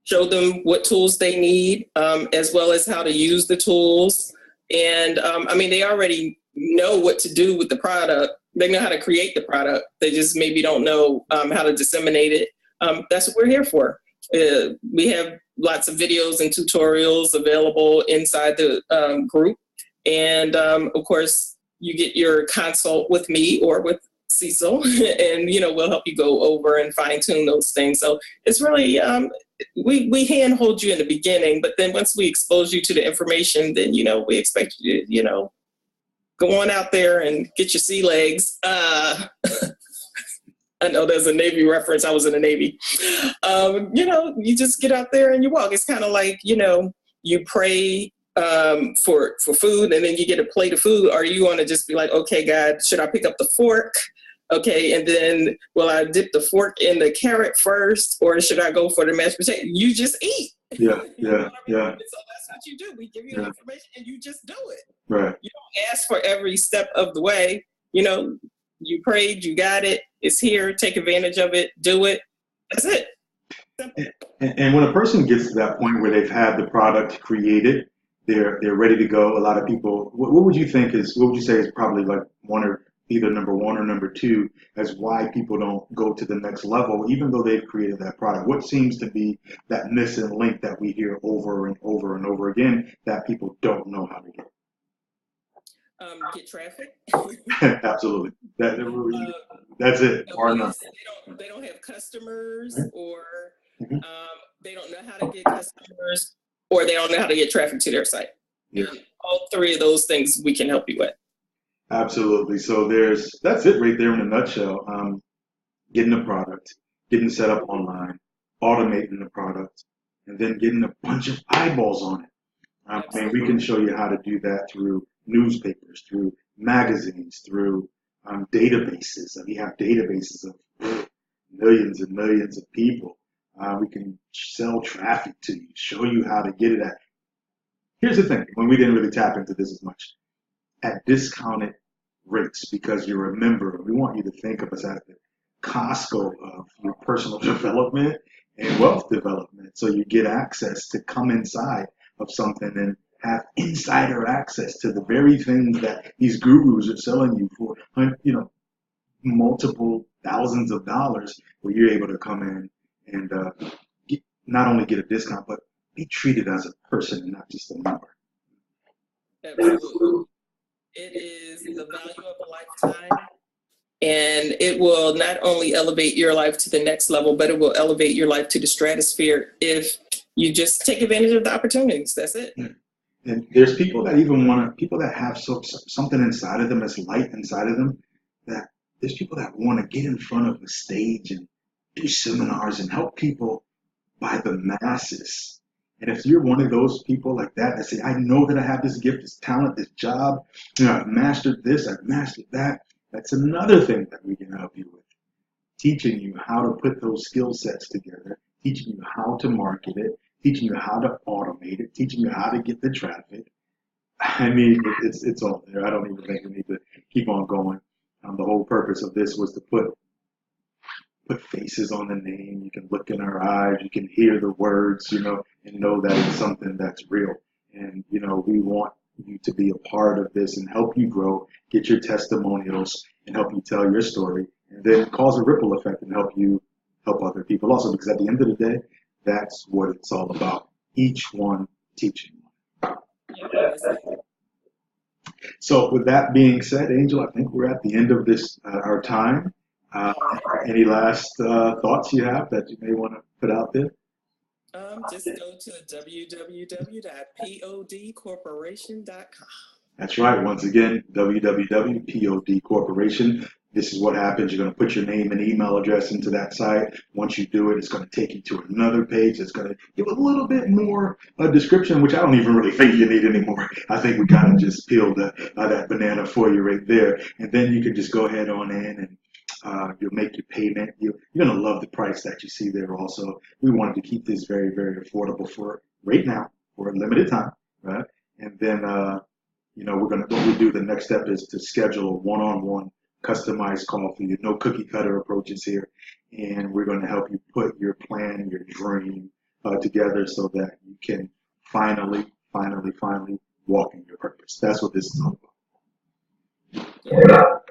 show them what tools they need, as well as how to use the tools. And I mean, they already know what to do with the product. They know how to create the product. They just maybe don't know how to disseminate it. That's what we're here for. We have lots of videos and tutorials available inside the group. And of course, you get your consult with me or with Cecil, and we'll help you go over and fine tune those things. So it's really we handhold you in the beginning, but then once we expose you to the information, then we expect you to go on out there and get your sea legs. I know there's a Navy reference. I was in the Navy. You just get out there and you walk. It's kind of like, you pray for food, and then you get a plate of food. Or you want to just be like, okay, God, should I pick up the fork? Okay, and then will I dip the fork in the carrot first, or should I go for the mashed potato? You just eat. Yeah, You know what I mean? yeah. So that's what you do. We give you the information and you just do it. Right. You don't ask for every step of the way. You prayed, you got it. It's here. Take advantage of it. Do it. That's it. Simple. And when a person gets to that point where they've had the product created, they're ready to go. A lot of people, what would you say is probably like either number one or number two as why people don't go to the next level, even though they've created that product? What seems to be that missing link that we hear over and over and over again that people don't know how to get? Get traffic. Absolutely. That's it. They don't have customers, or Mm-hmm. they don't know how to get customers, or they don't know how to get traffic to their site. Yes. All three of those things we can help you with. Absolutely. So that's it right there in a nutshell. Getting the product, getting set up online, automating the product, and then getting a bunch of eyeballs on it. And we can show you how to do that through newspapers, through magazines, through databases. And we have databases of millions and millions of people. We can sell traffic to you, show you how to get it at. Here's the thing, when we didn't really tap into this as much, at discounted rates, because you're a member. We want you to think of us as the Costco of your personal development and wealth development. So you get access to come inside of something and have insider access to the very things that these gurus are selling you for, multiple thousands of dollars, where you're able to come in and not only get a discount, but be treated as a person and not just a number. Absolutely. It is the value of a lifetime, and it will not only elevate your life to the next level, but it will elevate your life to the stratosphere if you just take advantage of the opportunities. That's it. And there's people that have something inside of them, that's light inside of them, that there's people that want to get in front of the stage and do seminars and help people by the masses. And if you're one of those people like that say, I know that I have this gift, this talent, this job, I've mastered this, I've mastered that, that's another thing that we can help you with. Teaching you how to put those skill sets together, teaching you how to market it, teaching you how to automate it, teaching you how to get the traffic. I mean, it's all there. I don't even think we need to keep on going. The whole purpose of this was to put faces on the name. You can look in our eyes, you can hear the words, and know that it's something that's real. And, we want you to be a part of this and help you grow, get your testimonials, and help you tell your story, and then cause a ripple effect and help you help other people also, because at the end of the day, that's what it's all about. Each one teaching one. So with that being said, Angel, I think we're at the end of this, our time. Any last thoughts you have that you may want to put out there? Just go to www.podcorporation.com. That's right. Once again, www.pod Corporation. This is what happens. You're going to put your name and email address into that site. Once you do it, it's going to take you to another page that's going to give a little bit more description, which I don't even really think you need anymore. I think we kind of just peeled that banana for you right there. And then you can just go ahead on in and you'll make your payment. You're going to love the price that you see there also. We wanted to keep this very, very affordable for right now, for a limited time, right? And then, what we do, the next step is to schedule a one-on-one customized call for you. No cookie cutter approaches here. And we're going to help you put your plan, your dream together so that you can finally walk in your purpose. That's what this is all about.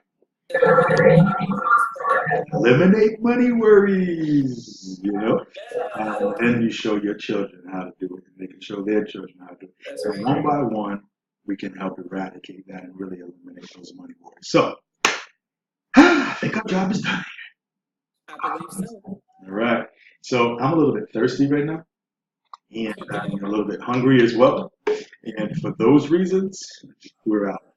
Eliminate money worries, and you show your children how to do it, and they can show their children how to do it. So one by one, we can help eradicate that and really eliminate those money worries. So, I think our job is done. I believe so. All right. So I'm a little bit thirsty right now, and I'm a little bit hungry as well. And for those reasons, we're out.